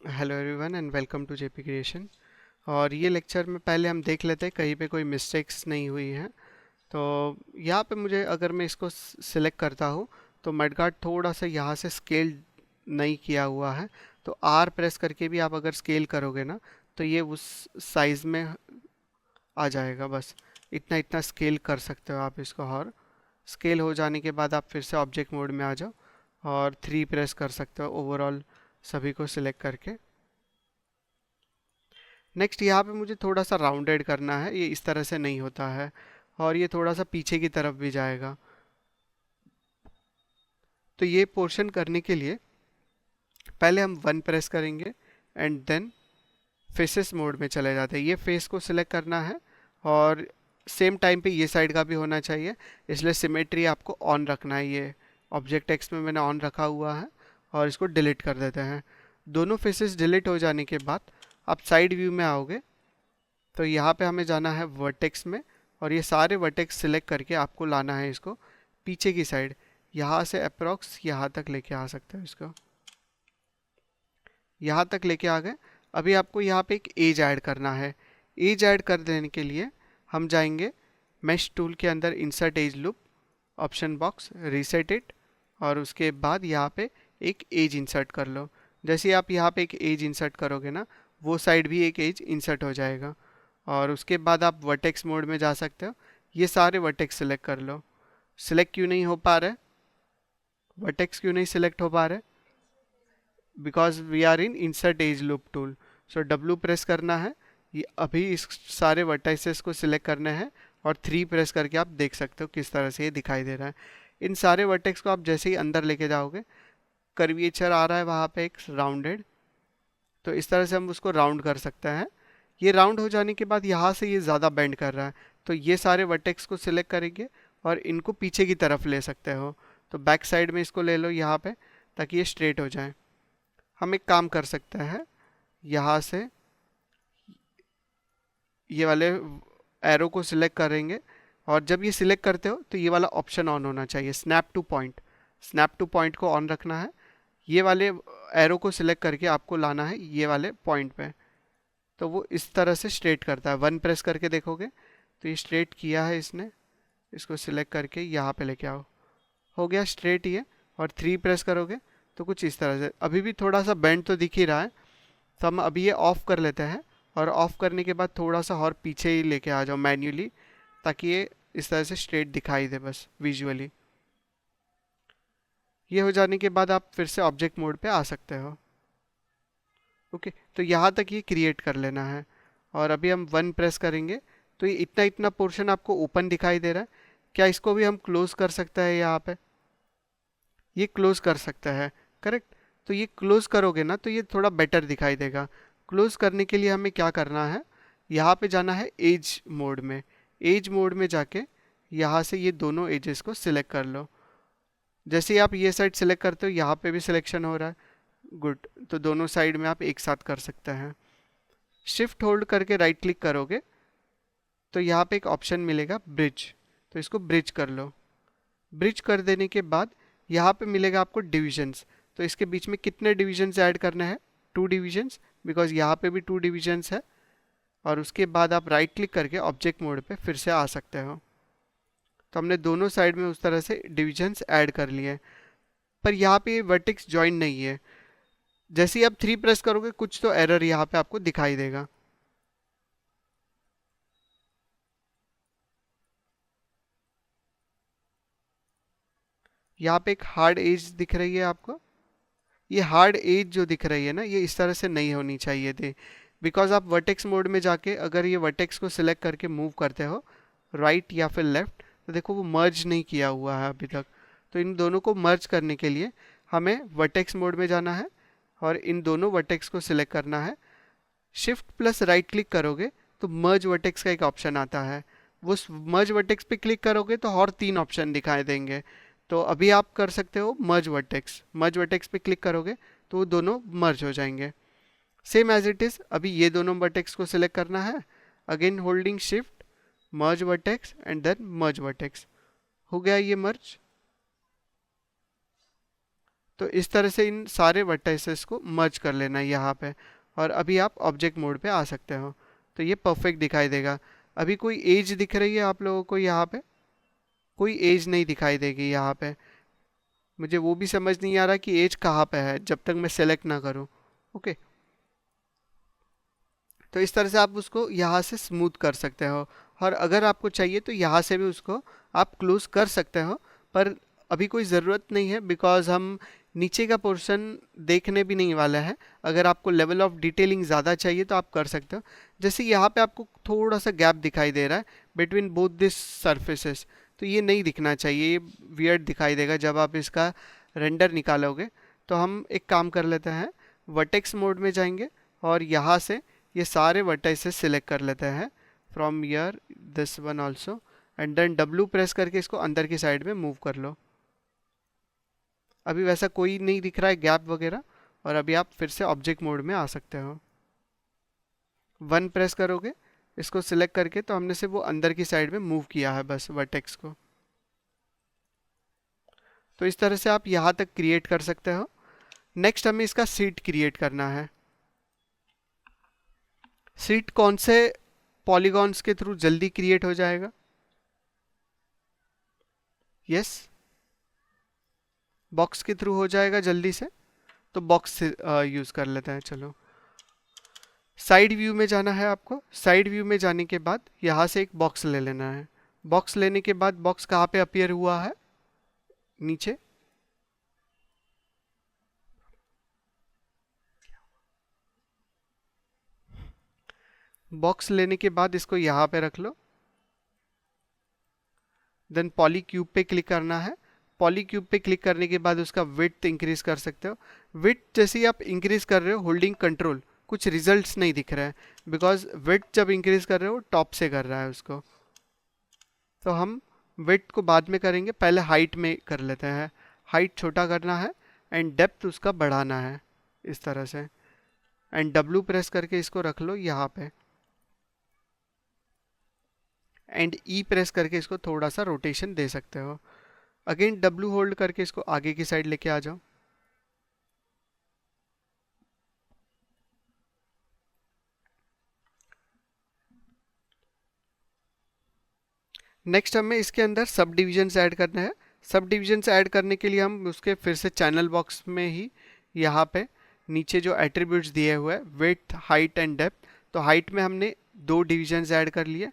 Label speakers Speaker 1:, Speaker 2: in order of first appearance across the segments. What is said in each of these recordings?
Speaker 1: Hello everyone and welcome to JP creation. और ये lecture में पहले हम देख लेते हैं कहीं पे कोई मिस्टेक्स नहीं हुई हैं। तो यहाँ पे मुझे अगर मैं इसको सिलेक्ट करता हूँ तो मडगार्ड थोड़ा सा यहाँ से स्केल नहीं किया हुआ है। तो आर प्रेस करके भी आप अगर स्केल करोगे ना तो ये उस साइज़ में आ जाएगा। बस इतना इतना स्केल कर सकते हो आप इसको। और स्केल हो जाने के बाद आप फिर से ऑब्जेक्ट मोड में आ जाओ और 3 प्रेस कर सकते हो ओवरऑल सभी को सिलेक्ट करके। नेक्स्ट यहाँ पे मुझे थोड़ा सा राउंडेड करना है, ये इस तरह से नहीं होता है और ये थोड़ा सा पीछे की तरफ भी जाएगा। तो ये पोर्शन करने के लिए पहले हम 1 प्रेस करेंगे एंड देन फेसेस मोड में चले जाते हैं। ये फेस को सिलेक्ट करना है और सेम टाइम पे ये साइड का भी होना चाहिए, इसलिए सिमेट्री आपको ऑन रखना है। ये ऑब्जेक्ट टेक्स्ट में मैंने ऑन रखा हुआ है और इसको डिलीट कर देते हैं। दोनों फेसेस डिलीट हो जाने के बाद आप साइड व्यू में आओगे तो यहाँ पे हमें जाना है वर्टेक्स में और ये सारे वर्टेक्स सिलेक्ट करके आपको लाना है इसको पीछे की साइड। यहाँ से अप्रॉक्स यहाँ तक लेके आ सकते हो इसको। यहाँ तक लेके आ गए। अभी आपको यहाँ पे एक एज ऐड करना है। एज ऐड कर देने के लिए हम जाएंगे मेश टूल के अंदर insert edge loop, option box, reset it और उसके बाद यहाँ पे एक एज इंसर्ट कर लो। जैसे आप यहाँ पे एक एज इंसर्ट करोगे ना वो साइड भी एक एज इंसर्ट हो जाएगा। और उसके बाद आप वर्टेक्स मोड में जा सकते हो। ये सारे वर्टेक्स सिलेक्ट कर लो। सिलेक्ट क्यों नहीं हो पा रहे, वर्टेक्स क्यों नहीं सिलेक्ट हो पा रहे? Because we are in insert edge loop tool. So W press करना है। ये अभी इस सारे वर्टाइसेस को सिलेक्ट करने हैं और 3 प्रेस करके आप देख सकते हो किस तरह से ये दिखाई दे रहा है। इन सारे वर्टेक्स को आप जैसे ही अंदर लेके जाओगे कर्वेचर आ रहा है वहाँ पे एक राउंडेड, तो इस तरह से हम उसको राउंड कर सकते हैं। ये राउंड हो जाने के बाद यहाँ से ये ज़्यादा बेंड कर रहा है तो ये सारे वर्टेक्स को सिलेक्ट करेंगे और इनको पीछे की तरफ ले सकते हो। तो बैक साइड में इसको ले लो यहाँ पे ताकि ये स्ट्रेट हो जाए। हम एक काम कर सकते हैं, यहाँ से ये वाले एरो को सिलेक्ट करेंगे और जब ये सिलेक्ट करते हो तो ये वाला ऑप्शन ऑन होना चाहिए, snap two point. Snap two point को ऑन रखना है। ये वाले एरो को सिलेक्ट करके आपको लाना है ये वाले पॉइंट पे, तो वो इस तरह से स्ट्रेट करता है। 1 प्रेस करके देखोगे तो ये स्ट्रेट किया है इसने। इसको सिलेक्ट करके यहाँ पे लेके आओ, हो गया स्ट्रेट ये। और 3 प्रेस करोगे तो कुछ इस तरह से, अभी भी थोड़ा सा बेंड तो दिख ही रहा है। तो हम अभी ये ऑफ कर लेते हैं और ऑफ करने के बाद थोड़ा सा और पीछे ही लेके आ जाओ मैन्युअली ताकि ये इस तरह से स्ट्रेट दिखाई दे बस विजुअली। ये हो जाने के बाद आप फिर से ऑब्जेक्ट मोड पे आ सकते हो। ओके, तो यहाँ तक ये क्रिएट कर लेना है। और अभी हम 1 प्रेस करेंगे तो ये इतना इतना पोर्शन आपको ओपन दिखाई दे रहा है। क्या इसको भी हम क्लोज कर सकते हैं? यहाँ पे ये क्लोज कर सकता है, करेक्ट। तो ये क्लोज करोगे ना तो ये थोड़ा बेटर दिखाई देगा। क्लोज करने के लिए हमें क्या करना है, यहाँ पे जाना है एज मोड में। एज मोड में जाके यहाँ से ये दोनों एजेस को सिलेक्ट कर लो। जैसे ही आप ये साइड सिलेक्ट करते हो यहाँ पे भी सिलेक्शन हो रहा है, गुड। तो दोनों साइड में आप एक साथ कर सकते हैं। शिफ्ट होल्ड करके राइट क्लिक करोगे तो यहाँ पे एक ऑप्शन मिलेगा ब्रिज, तो इसको ब्रिज कर लो। ब्रिज कर देने के बाद यहाँ पे मिलेगा आपको डिविजन्स। तो इसके बीच में कितने डिविजन्स ऐड करने हैं? 2 डिविजन्स, बिकॉज यहाँ पे भी 2 डिविजन्स है। और उसके बाद आप राइट क्लिक करके ऑब्जेक्ट मोड पे फिर से आ सकते हो। तो हमने दोनों साइड में उस तरह से डिविजन्स ऐड कर लिए। पर यहाँ पे वर्टेक्स ज्वाइन नहीं है। जैसे ही आप 3 प्रेस करोगे कुछ तो एरर यहाँ पे आपको दिखाई देगा। यहाँ पे एक हार्ड एज दिख रही है आपको। ये हार्ड एज जो दिख रही है ना ये इस तरह से नहीं होनी चाहिए थी। बिकॉज आप वर्टेक्स मोड में जाके अगर ये वर्टेक्स को सिलेक्ट करके मूव करते हो राइट या फिर लेफ्ट तो देखो वो मर्ज नहीं किया हुआ है अभी तक। तो इन दोनों को मर्ज करने के लिए हमें वर्टेक्स मोड में जाना है और इन दोनों वर्टेक्स को सिलेक्ट करना है। शिफ्ट प्लस राइट क्लिक करोगे तो मर्ज वर्टेक्स का एक ऑप्शन आता है। वो मर्ज वर्टेक्स पे क्लिक करोगे तो और 3 ऑप्शन दिखाई देंगे। तो अभी आप कर सकते हो मर्ज वर्टेक्स। मर्ज वर्टेक्स पे क्लिक करोगे तो वो दोनों मर्ज हो जाएंगे सेम एज इट इज़। अभी ये दोनों वर्टेक्स को सिलेक्ट करना है, again holding shift, merge vertex and then merge vertex. हो गया ये मर्ज। तो इस तरह से इन सारे वर्टाइसेस को मर्ज कर लेना है यहाँ पे। और अभी आप ऑब्जेक्ट मोड पे आ सकते हो, तो ये परफेक्ट दिखाई देगा। अभी कोई एज दिख रही है आप लोगों को यहाँ पे? कोई एज नहीं दिखाई देगी यहाँ पे। मुझे वो भी समझ नहीं आ रहा कि एज कहाँ पे है जब तक मैं सेलेक्ट ना करूँ। ओके, तो इस तरह से आप उसको यहाँ से स्मूथ कर सकते हो, और अगर आपको चाहिए तो यहाँ से भी उसको आप क्लोज कर सकते हो, पर अभी कोई ज़रूरत नहीं है, बिकॉज हम नीचे का पोर्शन देखने भी नहीं वाला है। अगर आपको लेवल ऑफ डिटेलिंग ज़्यादा चाहिए तो आप कर सकते हो। जैसे यहाँ पे आपको थोड़ा सा गैप दिखाई दे रहा है बिटवीन बोथ दिस सरफेसेस, तो ये नहीं दिखना चाहिए, ये वियर्ड दिखाई देगा जब आप इसका रेंडर निकालोगे। तो हम एक काम कर लेते हैं, वर्टेक्स मोड में जाएंगे और यहाँ से ये सारे वर्टाइसेस सिलेक्ट कर लेते हैं from here this one also, and then W press करके इसको अंदर की साइड में मूव कर लो। अभी वैसा कोई नहीं दिख रहा है गैप वगैरह, और अभी आप फिर से ऑब्जेक्ट मोड में आ सकते हो। 1 प्रेस करोगे इसको सिलेक्ट करके, तो हमने सिर्फ वो अंदर की साइड में मूव किया है बस वर्टेक्स को। तो इस तरह से आप यहाँ तक क्रिएट कर सकते हो। नेक्स्ट हमें इसका सीट क्रिएट करना है। सीट कौन से पॉलीगॉन्स के थ्रू जल्दी क्रिएट हो जाएगा? यस, बॉक्स के थ्रू हो जाएगा जल्दी से, तो बॉक्स से यूज कर लेते हैं। चलो, साइड व्यू में जाना है आपको। साइड व्यू में जाने के बाद यहाँ से एक बॉक्स ले लेना है। बॉक्स लेने के बाद बॉक्स कहाँ पे अपीयर हुआ है? नीचे। बॉक्स लेने के बाद इसको यहाँ पे रख लो, देन पॉली क्यूब पे क्लिक करना है। पॉली क्यूब पे क्लिक करने के बाद उसका विड्थ इंक्रीज कर सकते हो। विड्थ जैसे ही आप इंक्रीज कर रहे हो होल्डिंग कंट्रोल, कुछ रिजल्ट्स नहीं दिख रहे हैं, बिकॉज विड्थ जब इंक्रीज कर रहे हो टॉप से कर रहा है उसको। तो हम विड्थ को बाद में करेंगे, पहले हाइट में कर लेते हैं। हाइट छोटा करना है एंड डेप्थ उसका बढ़ाना है इस तरह से, एंड W प्रेस करके इसको रख लो यहाँ पे, एंड E प्रेस करके इसको थोड़ा सा रोटेशन दे सकते हो। अगेन W होल्ड करके इसको आगे की साइड लेके आ जाओ। नेक्स्ट हमें इसके अंदर सब डिविजन्स ऐड करने हैं। सब डिविजन्स ऐड करने के लिए हम उसके फिर से चैनल बॉक्स में ही यहाँ पे नीचे जो एट्रीब्यूट्स दिए हुए हैं विड्थ, हाइट एंड डेप्थ, तो हाइट में हमने 2 डिविजन्स ऐड कर लिए।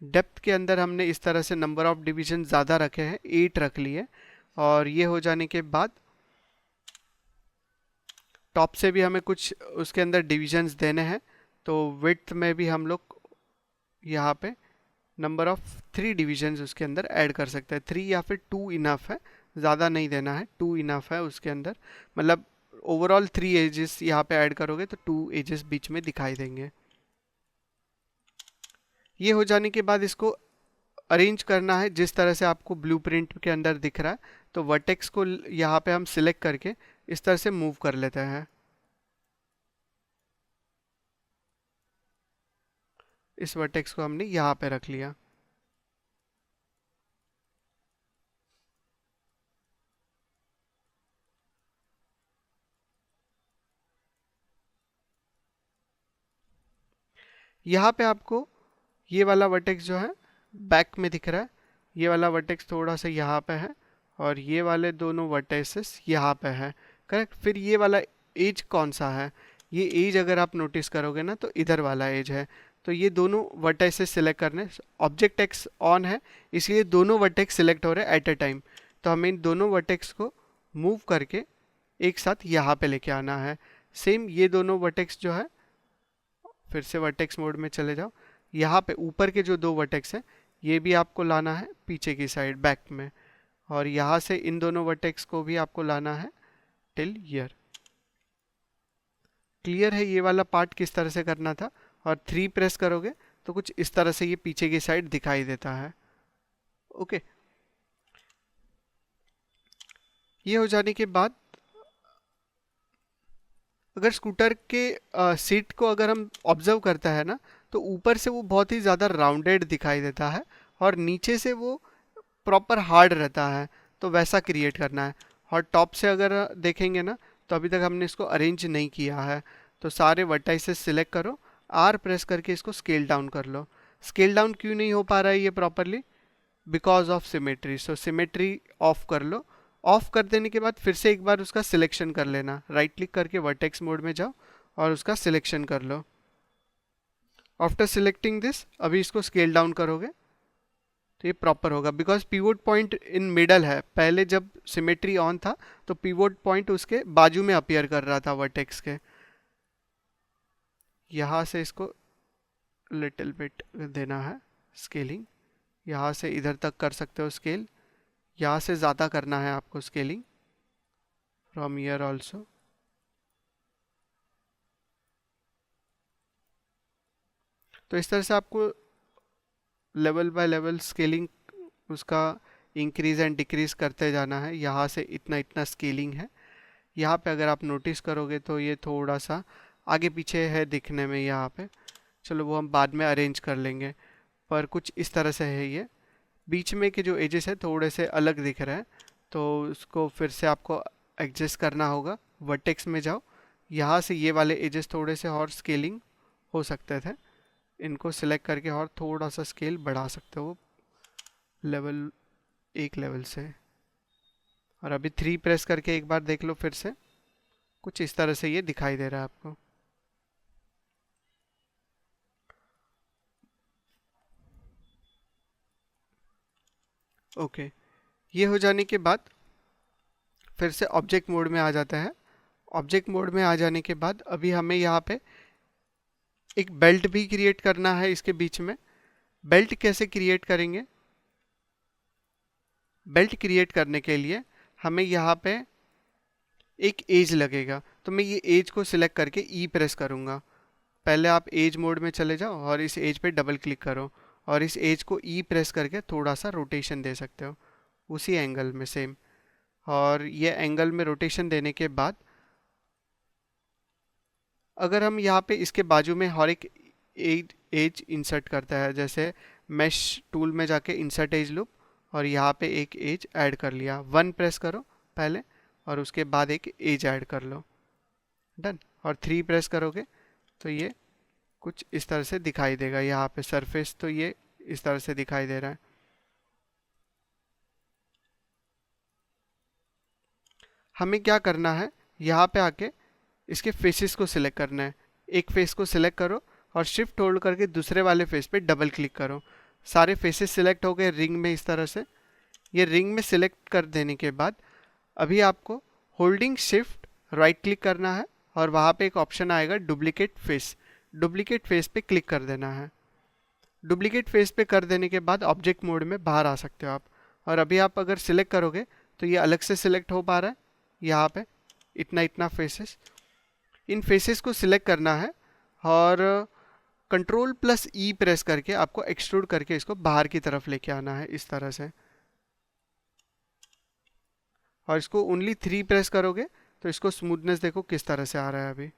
Speaker 1: डेप्थ के अंदर हमने इस तरह से नंबर ऑफ डिवीजन ज़्यादा रखे हैं, 8 रख लिए। और ये हो जाने के बाद टॉप से भी हमें कुछ उसके अंदर डिविजन्स देने हैं, तो विड्थ में भी हम लोग यहाँ पे नंबर ऑफ 3 डिविजन्स उसके अंदर ऐड कर सकते हैं। 3 या फिर 2 इनफ है, ज़्यादा नहीं देना है, 2 इनफ है उसके अंदर। मतलब ओवरऑल 3 एजेस यहाँ पे ऐड करोगे तो 2 एजेस बीच में दिखाई देंगे। ये हो जाने के बाद इसको अरेंज करना है जिस तरह से आपको ब्लूप्रिंट के अंदर दिख रहा है। तो वर्टेक्स को यहाँ पे हम सिलेक्ट करके इस तरह से मूव कर लेते हैं। इस वर्टेक्स को हमने यहाँ पे रख लिया। यहाँ पे आपको ये वाला वर्टेक्स जो है बैक में दिख रहा है, ये वाला वर्टेक्स थोड़ा सा यहाँ पे है, और ये वाले दोनों वर्टेक्सेस यहाँ पे है। करेक्ट। फिर ये वाला एज कौन सा है? ये एज अगर आप नोटिस करोगे ना तो इधर वाला एज है। तो ये दोनों वर्टेक्सेस सिलेक्ट करने, ऑब्जेक्ट एक्स ऑन है इसलिए दोनों वर्टेक्स सिलेक्ट हो रहे हैं एट अ टाइम। तो हमें इन दोनों वर्टेक्स को मूव करके एक साथ यहाँ पे लेके आना है। सेम ये दोनों वर्टेक्स जो है, फिर से वर्टेक्स मोड में चले जाओ, यहाँ पे ऊपर के जो 2 वर्टेक्स हैं ये भी आपको लाना है पीछे की साइड बैक में, और यहाँ से इन दोनों वर्टेक्स को भी आपको लाना है टिल ईयर। क्लियर है ये वाला पार्ट किस तरह से करना था? और 3 प्रेस करोगे तो कुछ इस तरह से ये पीछे की साइड दिखाई देता है। ओके, ये हो जाने के बाद अगर स्कूटर के सीट को अगर हम ऑब्जर्व करता है ना, तो ऊपर से वो बहुत ही ज़्यादा राउंडेड दिखाई देता है और नीचे से वो प्रॉपर हार्ड रहता है। तो वैसा क्रिएट करना है। और टॉप से अगर देखेंगे ना, तो अभी तक हमने इसको अरेंज नहीं किया है। तो सारे वर्टाइसेस सिलेक्ट करो, आर प्रेस करके इसको स्केल डाउन कर लो। स्केल डाउन क्यों नहीं हो पा रहा है ये properly? Because of symmetry. So symmetry of कर लो। ऑफ कर देने के बाद फिर से एक बार उसका सिलेक्शन कर लेना, राइट क्लिक करके वर्टेक्स मोड में जाओ और उसका सिलेक्शन कर लो। आफ्टर सिलेक्टिंग दिस अभी इसको स्केल डाउन करोगे तो ये प्रॉपर होगा, because pivot point in middle है। पहले जब सिमेट्री ऑन था तो पिवोट पॉइंट उसके बाजू में अपीयर कर रहा था वर्टेक्स के। यहाँ से इसको लिटिल बिट देना है स्केलिंग, यहाँ से इधर तक कर सकते हो स्केल, यहाँ से ज़्यादा करना है आपको स्केलिंग, फ्रॉम हियर ऑल्सो। तो इस तरह से आपको लेवल बाय लेवल स्केलिंग उसका इंक्रीज एंड डिक्रीज करते जाना है। यहाँ से इतना इतना स्केलिंग है। यहाँ पे अगर आप नोटिस करोगे तो ये थोड़ा सा आगे पीछे है दिखने में यहाँ पे, चलो वो हम बाद में अरेंज कर लेंगे, पर कुछ इस तरह से है। ये बीच में के जो एजेस है थोड़े से अलग दिख रहे हैं, तो उसको फिर से आपको एडजस्ट करना होगा। वर्टेक्स में जाओ, यहाँ से ये वाले एजेस थोड़े से और स्केलिंग हो सकते थे, इनको सिलेक्ट करके और थोड़ा सा स्केल बढ़ा सकते हो लेवल, एक लेवल से। और अभी 3 प्रेस करके एक बार देख लो फिर से, कुछ इस तरह से ये दिखाई दे रहा है आपको। ओके, ये हो जाने के बाद फिर से ऑब्जेक्ट मोड में आ जाता है। ऑब्जेक्ट मोड में आ जाने के बाद अभी हमें यहाँ पे एक बेल्ट भी क्रिएट करना है इसके बीच में। बेल्ट कैसे क्रिएट करेंगे? बेल्ट क्रिएट करने के लिए हमें यहाँ पे एक एज लगेगा, तो मैं ये एज को सिलेक्ट करके ई प्रेस करूँगा। पहले आप एज मोड में चले जाओ और इस एज पे डबल क्लिक करो और इस एज को ई प्रेस करके थोड़ा सा रोटेशन दे सकते हो उसी एंगल में सेम। और ये एंगल में रोटेशन देने के बाद अगर हम यहाँ पे इसके बाजू में हर एक एज इंसर्ट करता है, जैसे मैश टूल में जाके इंसर्ट एज लूप और यहाँ पे एक एज ऐड कर लिया, 1 प्रेस करो पहले और उसके बाद एक एज ऐड कर लो, डन। और 3 प्रेस करोगे तो ये कुछ इस तरह से दिखाई देगा। यहाँ पे सरफेस तो ये इस तरह से दिखाई दे रहा है। हमें क्या करना है, यहाँ पे आके इसके फेसेस को सिलेक्ट करना है। एक फेस को सिलेक्ट करो और शिफ्ट होल्ड करके दूसरे वाले फेस पे डबल क्लिक करो। सारे फेसेस सिलेक्ट हो गए रिंग में इस तरह से। ये रिंग में सिलेक्ट कर देने के बाद अभी आपको होल्डिंग शिफ्ट राइट क्लिक करना है और वहाँ पे एक ऑप्शन आएगा डुप्लीकेट फेस। डुप्लीकेट फेस पे क्लिक कर देना है। डुप्लीकेट फेस पे कर देने के बाद ऑब्जेक्ट मोड में बाहर आ सकते हो आप। और अभी आप अगर सिलेक्ट करोगे तो ये अलग से सिलेक्ट हो पा रहा है यहाँ पे इतना इतना फेसेस। इन फेसेस को सिलेक्ट करना है और कंट्रोल प्लस ई प्रेस करके आपको एक्सट्रूड करके इसको बाहर की तरफ लेके आना है इस तरह से। और इसको ओनली 3 प्रेस करोगे तो इसको स्मूथनेस देखो किस तरह से आ रहा है अभी।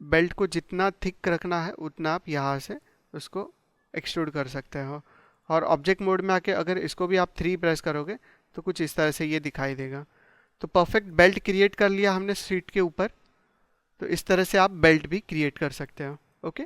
Speaker 1: बेल्ट को जितना थिक रखना है उतना आप यहाँ से उसको एक्सट्रूड कर सकते हो। और ऑब्जेक्ट मोड में आके अगर इसको भी आप 3 प्रेस करोगे तो कुछ इस तरह से ये दिखाई देगा। तो परफेक्ट बेल्ट क्रिएट कर लिया हमने शीट के ऊपर। तो इस तरह से आप बेल्ट भी क्रिएट कर सकते हो। ओके।